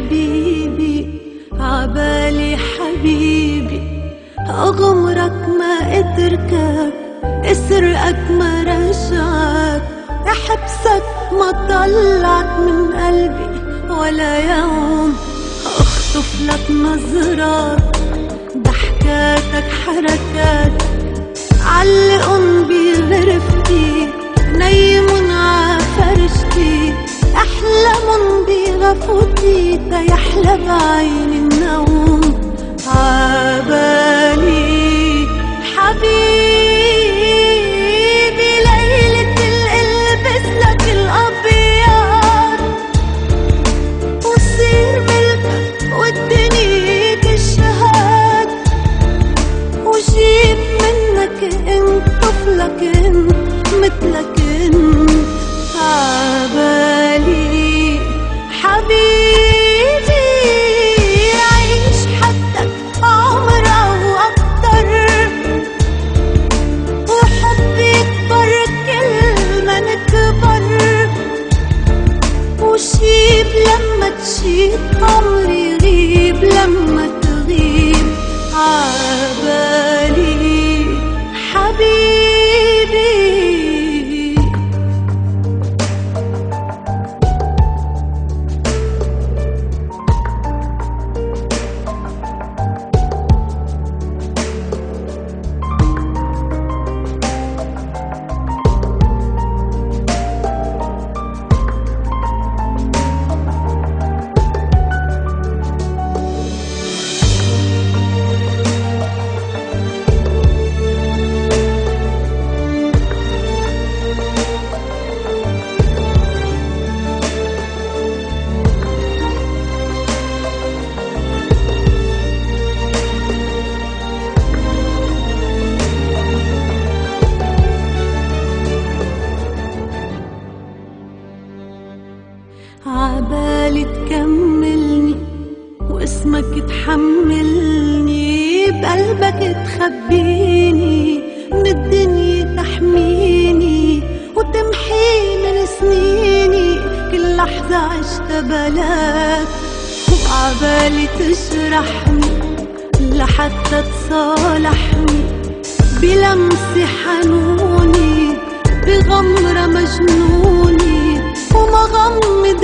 حبيبي عبالي حبيبي، أغمرك ما اتركك، اسرقك ما رجعك، احبسك ما طلعك من قلبي ولا يوم، اخطف لك نظرات ضحكاتك حركاتك، علقن بغرفتي نيمن عفرشتي، احلمن بغفوتي تيحلى بعين النوم، عبالي حبيبي ليلة القلبس لك الأبيض، وصير ملكك والدنيا تشهد، وجيب منك انت طفلك انت مثلك انت، عبالي حبيبي عيش حدك عمر او اكتر، وحبي يكبر كل ما نكبر، وشيب لما تشيب عمري يغيب لما تغيب، عبالي حبيبي. عبالي تكملني واسمك تحملني، بقلبك تخبيني من الدنيا تحميني، وتمحي من سنيني كل لحظة عشت بلاك، وعبالي تجرحني لحتى تصالحني، بلمسة حنوني بغمرة مجنوني، وما غمض